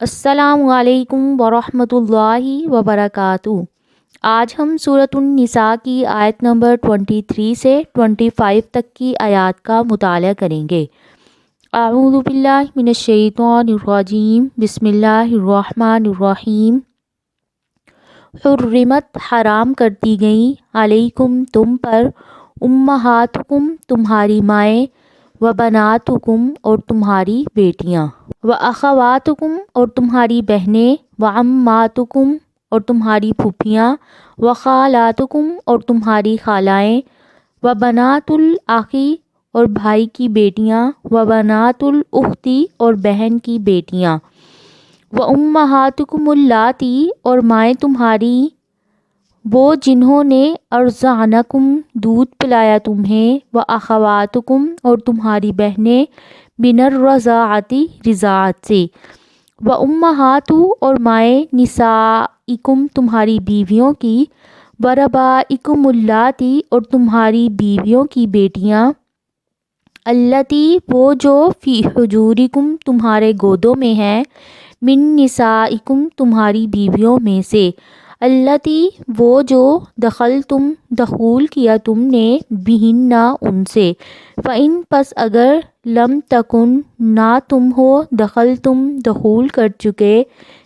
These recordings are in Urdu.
السلام علیکم ورحمۃ اللہ وبرکاتہ۔ آج ہم سورۃ النساء کی آیت نمبر 23 سے 25 تک کی آیات کا مطالعہ کریں گے۔ اعوذ باللہ من الشیطان الرجیم، بسم اللہ الرحمن الرحیم۔ حرمت حرام کر دی گئیں، علیکم تم پر، امہاتکم تمہاری مائیں، وبناتکم اور تمہاری بیٹیاں، واخواتکم اور تمہاری بہنیں، وعماتکم اور تمہاری پھوپھیاں، وخالاتکم اور تمہاری خالائیں، وبنات الاخی اور بھائی کی بیٹیاں، وبنات الاختی اور بہن کی بیٹیاں، وامہاتکم اللاتی اور مائیں تمہاری وہ جنہوں نے ارضعنکم دودھ پلایا تمہیں، واخواتکم اور تمہاری بہنیں من الرضاعۃ رضاعت سے، وامہات اور مائیں نسائکم تمہاری بیویوں کی، وربائکم اللاتی اور تمہاری بیویوں کی بیٹیاں، اللاتی وہ جو فی حجورکم تمہارے گودوں میں ہیں، من نسائکم تمہاری بیویوں میں سے، اللاتی وہ جو دخلتم دخول کیا تم نے، بہن ان سے، فإن پس اگر لم تکن نہ تم ہو دخلتم دخول کر چکے،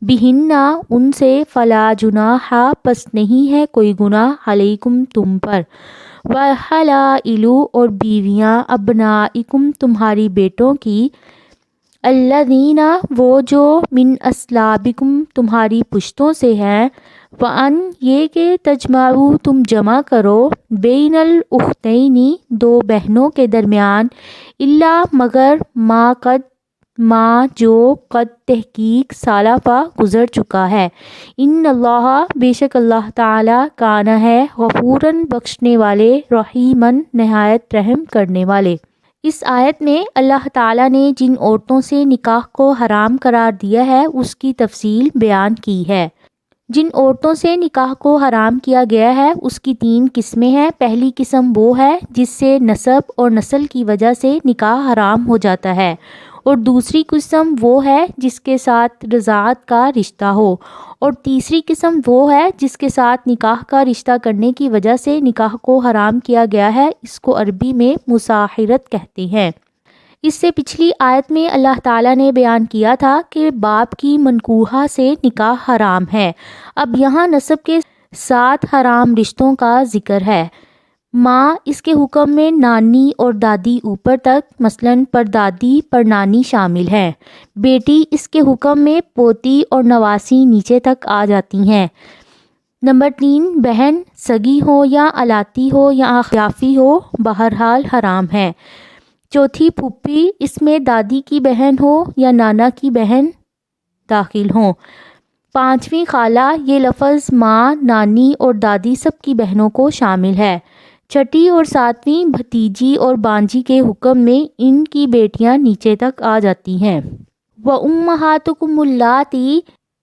بہن ان سے، فلا جناح پس نہیں ہے کوئی گناہ، علیکم تم پر، وحلائل اور بیویاں، ابنائکم تمہاری بیٹوں کی، الذین وہ جو من اصلابکم تمہاری پشتوں سے ہیں، وان یہ کہ تجمعوا تم جمع کرو، بین الاختین دو بہنوں کے درمیان، الا مگر ما جو قد تحقیق سالفا گزر چکا ہے، ان اللہ بے شک اللہ تعالی کان ہے، غفوراً بخشنے والے، رحیماً نہایت رحم کرنے والے۔ اس آیت میں اللہ تعالیٰ نے جن عورتوں سے نکاح کو حرام قرار دیا ہے اس کی تفصیل بیان کی ہے۔ جن عورتوں سے نکاح کو حرام کیا گیا ہے اس کی 3 قسمیں ہیں۔ پہلی قسم وہ ہے جس سے نسب اور نسل کی وجہ سے نکاح حرام ہو جاتا ہے، اور دوسری قسم وہ ہے جس کے ساتھ رضاعت کا رشتہ ہو، اور تیسری قسم وہ ہے جس کے ساتھ نکاح کا رشتہ کرنے کی وجہ سے نکاح کو حرام کیا گیا ہے، اس کو عربی میں مصاہرت کہتے ہیں۔ اس سے پچھلی آیت میں اللہ تعالیٰ نے بیان کیا تھا کہ باپ کی منکوحہ سے نکاح حرام ہے۔ اب یہاں نسب کے 7 حرام رشتوں کا ذکر ہے۔ ماں اس کے حکم میں نانی اور دادی اوپر تک، مثلاً پردادی پرنانی شامل ہیں۔ بیٹی اس کے حکم میں پوتی اور نواسی نیچے تک آ جاتی ہیں۔ نمبر 3 بہن، سگی ہو یا الاتی ہو یا اخیافی ہو، بہرحال حرام ہے۔ چوتھی پھوپھی، اس میں دادی کی بہن ہو یا نانا کی بہن داخل ہوں۔ 5ویں خالہ، یہ لفظ ماں، نانی اور دادی سب کی بہنوں کو شامل ہے۔ 6 اور 7ویں بھتیجی اور بانجی کے حکم میں ان کی بیٹیاں نیچے تک آ جاتی ہیں۔ وَأُمَّهَاتُكُمُ اللَّاتِي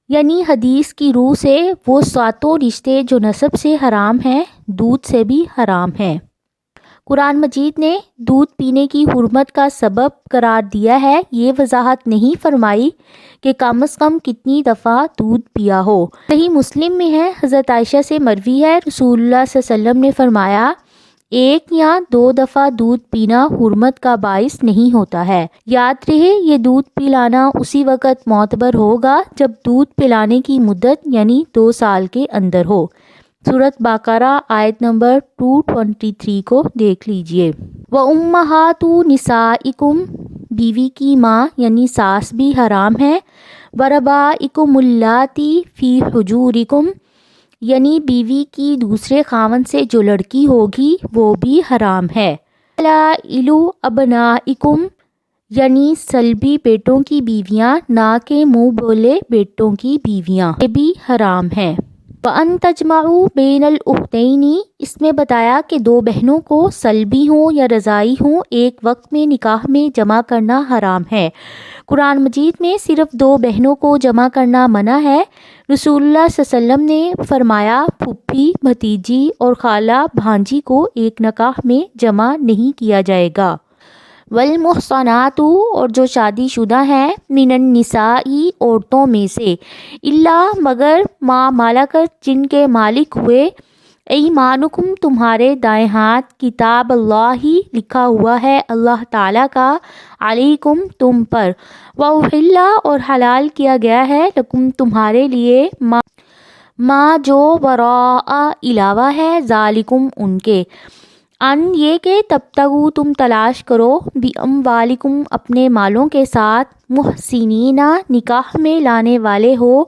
یعنی حدیث کی روح سے وہ 7 رشتے جو نسب سے حرام ہیں، دودھ سے بھی حرام ہیں۔ قرآن مجید نے دودھ پینے کی حرمت کا سبب قرار دیا ہے، یہ وضاحت نہیں فرمائی کہ کم از کم کتنی دفعہ دودھ پیا ہو۔ صحیح مسلم میں ہے، حضرت عائشہ سے مروی ہے، رسول اللہ صلی اللہ علیہ وسلم نے فرمایا 1 یا 2 دفعہ دودھ پینا حرمت کا باعث نہیں ہوتا ہے۔ یاد رہے یہ دودھ پلانا اسی وقت معتبر ہوگا جب دودھ پلانے کی مدت یعنی 2 سال کے اندر ہو۔ سورۃ بقرہ آیت نمبر 223 کو دیکھ لیجئے۔ وَأُمَّهَاتُ نِسَائِكُمْ بیوی کی ماں یعنی ساس بھی حرام ہے۔ وَرَبَائِكُمُ اللَّاتِي فِي حُجُورِكُمْ یعنی بیوی کی دوسرے خاوند سے جو لڑکی ہوگی وہ بھی حرام ہے۔ حلائل ابنائکم یعنی سلبی بیٹوں کی بیویاں، نہ کہ منہ بولے بیٹوں کی بیویاں، یہ بھی حرام ہیں۔ وَأَن تَجْمَعُوا بَيْنَ الْأُخْتَيْنِ اس میں بتایا کہ 2 بہنوں کو سلبی ہوں یا رضاعی ہوں ایک وقت میں نکاح میں جمع کرنا حرام ہے۔ قرآن مجید میں صرف 2 بہنوں کو جمع کرنا منع ہے۔ رسول اللہ صلی اللہ علیہ وسلم نے فرمایا پھوپھی، بھتیجی اور خالہ بھانجی کو ایک نکاح میں جمع نہیں کیا جائے گا۔ والمحصنات اور جو شادی شدہ ہیں من النسائی عورتوں میں سے الا مگر ما ملکت جن کے مالک ہوئے ایمانکم تمہارے دائیں ہاتھ کتاب اللہ لکھا ہوا ہے اللہ تعالیٰ کا علیکم تم پر وأحل اور حلال کیا گیا ہے لکم تمہارے لیے ما جو وراء علاوہ ہے ذالکم ان کے ان یہ کہ تبتغوا تم تلاش کرو باموالکم اپنے مالوں کے ساتھ محسنین نکاح میں لانے والے ہو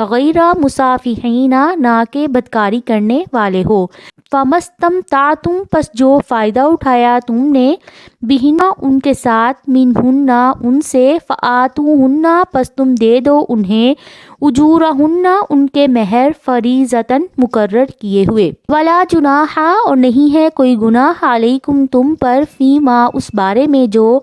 غیر مسافحین نہ کہ بدکاری کرنے والے ہو فمستمتعتم پس جو فائدہ اٹھایا تم نے بہنا ان کے ساتھ منہن ان سے فآتوہن پس تم دے دو انہیں اجورہن ان کے مہر فریضتاً مقرر کیے ہوئے ولا جناح اور نہیں ہے کوئی گناہ علیکم تم پر فیما اس بارے میں جو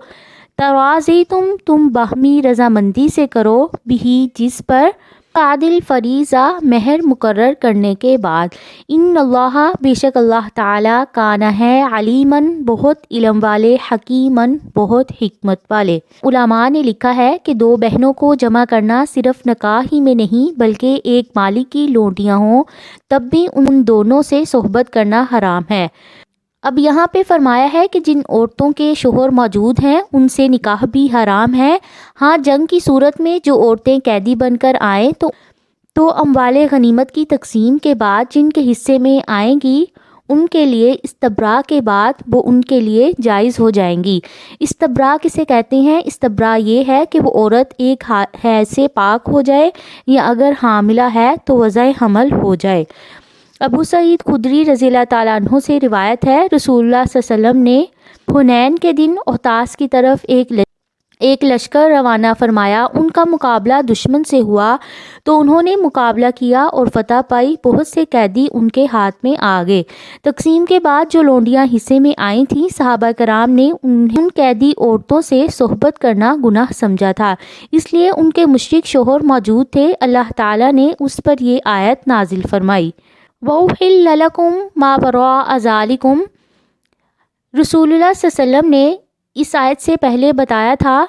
تراضیتم تم باہمی رضامندی سے کرو بھی جس پر عادل فریضہ مہر مقرر کرنے کے بعد ان اللہ بے شک اللہ تعالیٰ کانا ہے علیماً بہت علم والے حکیماً بہت حکمت والے۔ علماء نے لکھا ہے کہ دو بہنوں کو جمع کرنا صرف نکاح ہی میں نہیں بلکہ ایک مالک کی لونڈیاں ہوں تب بھی ان دونوں سے صحبت کرنا حرام ہے۔ اب یہاں پہ فرمایا ہے کہ جن عورتوں کے شوہر موجود ہیں ان سے نکاح بھی حرام ہے۔ ہاں جنگ کی صورت میں جو عورتیں قیدی بن کر آئیں تو اموال غنیمت کی تقسیم کے بعد جن کے حصے میں آئیں گی ان کے لیے استبراء کے بعد وہ ان کے لیے جائز ہو جائیں گی۔ استبراء کسے کہتے ہیں؟ استبراء یہ ہے کہ وہ عورت ایک حیض سے پاک ہو جائے یا اگر حاملہ ہے تو وضع حمل ہو جائے۔ ابو سعید خدری رضی اللہ تعالیٰ عنہ سے روایت ہے رسول اللہ صلی اللہ علیہ وسلم نے حنین کے دن اوتاس کی طرف ایک لشکر روانہ فرمایا۔ ان کا مقابلہ دشمن سے ہوا تو انہوں نے مقابلہ کیا اور فتح پائی۔ بہت سے قیدی ان کے ہاتھ میں آ گئے۔ تقسیم کے بعد جو لونڈیاں حصے میں آئی تھیں صحابہ کرام نے ان قیدی عورتوں سے صحبت کرنا گناہ سمجھا تھا، اس لیے ان کے مشرک شوہر موجود تھے۔ اللہ تعالیٰ نے اس پر یہ آیت نازل فرمائی وَأُحِلَّ لَكُم مَا وَرَاءَ ذَلِكُم۔ رسول اللہ صلی اللہ علیہ وسلم نے اس آیت سے پہلے بتایا تھا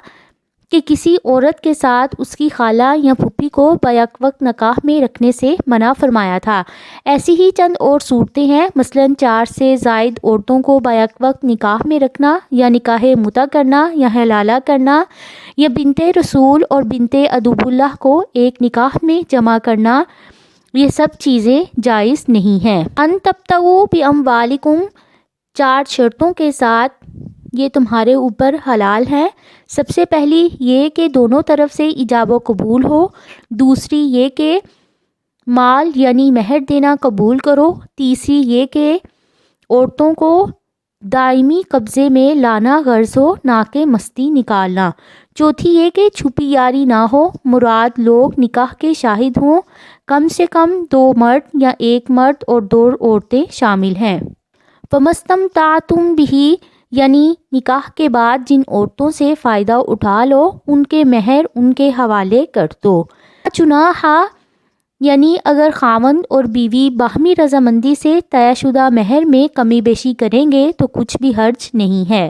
کہ کسی عورت کے ساتھ اس کی خالہ یا پھوپھی کو بیک وقت نکاح میں رکھنے سے منع فرمایا تھا۔ ایسی ہی چند اور صورتیں ہیں، مثلاً 4 سے زائد عورتوں کو بیک وقت نکاح میں رکھنا یا نکاح متع کرنا یا حلالہ کرنا یا بنت رسول اور بنت عدو اللہ کو ایک نکاح میں جمع کرنا، یہ سب چیزیں جائز نہیں ہیں۔ ان تبتغوا باموالکم 4 شرطوں کے ساتھ یہ تمہارے اوپر حلال ہے۔ سب سے پہلی یہ کہ دونوں طرف سے ایجاب و قبول ہو، دوسری یہ کہ مال یعنی مہر دینا قبول کرو، تیسری یہ کہ عورتوں کو دائمی قبضے میں لانا غرض ہو نہ کہ مستی نکالنا، چوتھی یہ کہ چھپی یاری نہ ہو، مراد لوگ نکاح کے شاہد ہوں، کم سے کم 2 مرد یا 1 مرد اور 2 عورتیں شامل ہیں۔ فَمَسْتَمْتَعْتُمْ بِهِ یعنی نکاح کے بعد جن عورتوں سے فائدہ اٹھا لو ان کے مہر ان کے حوالے کر دو۔ جناح یعنی اگر خاوند اور بیوی باہمی رضامندی سے طے شدہ مہر میں کمی بیشی کریں گے تو کچھ بھی حرج نہیں ہے۔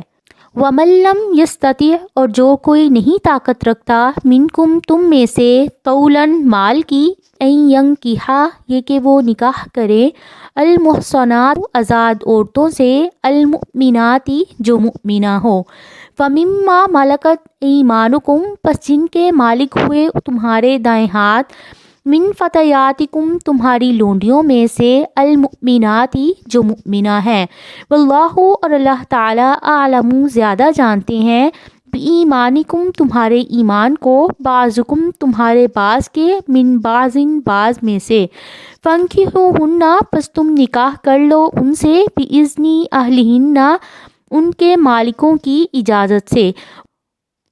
وَمَن لَّمْ يَسْتَطِعْ اور جو کوئی نہیں طاقت رکھتا منکم تم میں سے طولاً مال کی ان ینکحا یہ کہ وہ نکاح کرے المحصنات آزاد عورتوں سے المؤمناتی جو مؤمنہ ہو فمما ملکت ایمانکم پس جن کے مالک ہوئے تمہارے دائیں ہاتھ من فتیاتکم تمہاری لونڈیوں میں سے المؤمناتی جو مؤمنہ ہیں واللہ اور اللہ تعالیٰ اعلم زیادہ جانتے ہیں بایمانکم تمہارے ایمان کو بعضکم تمہارے بعض کے من بعضن بعض میں سے فانکحوہن پس تم نکاح کر لو ان سے باذن اہلہن ان کے مالکوں کی اجازت سے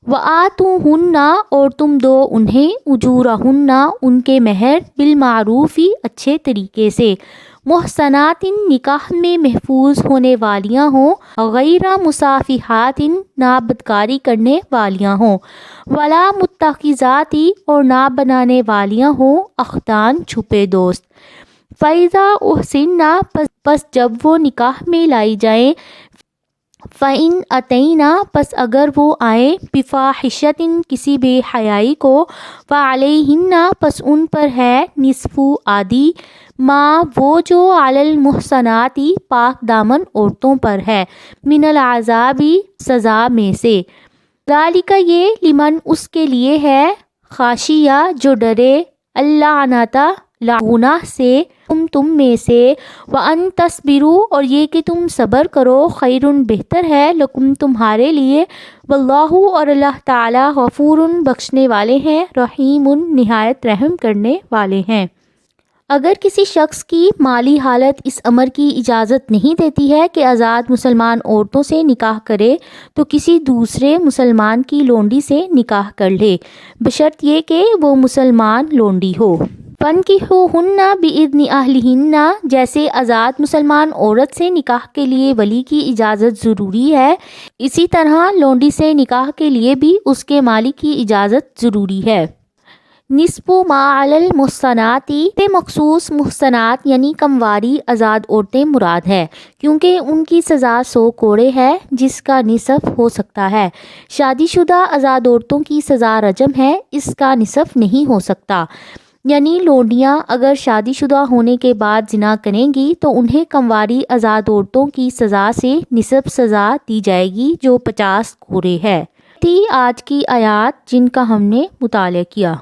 وآتوہن اور تم دو انہیں اجورہن ان کے مہر بالمعروف اچھے طریقے سے محصنات نکاح میں محفوظ ہونے والیاں ہوں غیر مسافحات نہ بدکاری کرنے والیاں ہوں ولا متخذات اور نہ بنانے والیاں ہوں اخدان چھپے دوست فَإِذَا أُحْصِنَّ پس جب وہ نکاح میں لائی جائیں فَإِنْ أَتَيْنَا پس اگر وہ آئیں بِفَاحِشَةٍ کسی بے حیائی کو فَعَلَيْهِنَّ پس ان پر ہے نصف آدھی ما وہ جو علی المحصناتی پاک دامن عورتوں پر ہے من العذابی سزا میں سے ذالک یہ لمن اس کے لیے ہے خاشیہ جو ڈرے اللعنۃ گناہ سے تم میں سے وَأَن تَصْبِرُوا اور یہ کہ تم صبر کرو خیرٌ بہتر ہے لکم تمہارے لیے واللہ اور اللہ تعالی غفور بخشنے والے ہیں رحیم نہایت رحم کرنے والے ہیں۔ اگر کسی شخص کی مالی حالت اس امر کی اجازت نہیں دیتی ہے کہ آزاد مسلمان عورتوں سے نکاح کرے تو کسی دوسرے مسلمان کی لونڈی سے نکاح کر لے بشرط یہ کہ وہ مسلمان لونڈی ہو۔ فَانكِحُوهُنَّ بِإِذْنِ أَهْلِهِنَّ جیسے آزاد مسلمان عورت سے نکاح کے لیے ولی کی اجازت ضروری ہے اسی طرح لونڈی سے نکاح کے لیے بھی اس کے مالک کی اجازت ضروری ہے۔ نصف ما علی المحصنات سے مخصوص محصنات یعنی کمواری آزاد عورتیں مراد ہے کیونکہ ان کی سزا 100 کوڑے ہے جس کا نصف ہو سکتا ہے۔ شادی شدہ آزاد عورتوں کی سزا رجم ہے اس کا نصف نہیں ہو سکتا، یعنی لونڈیاں اگر شادی شدہ ہونے کے بعد زنا کریں گی تو انہیں کمواری آزاد عورتوں کی سزا سے نصف سزا دی جائے گی جو 50 کوڑے ہے۔ تھی آج کی آیات جن کا ہم نے مطالعہ کیا۔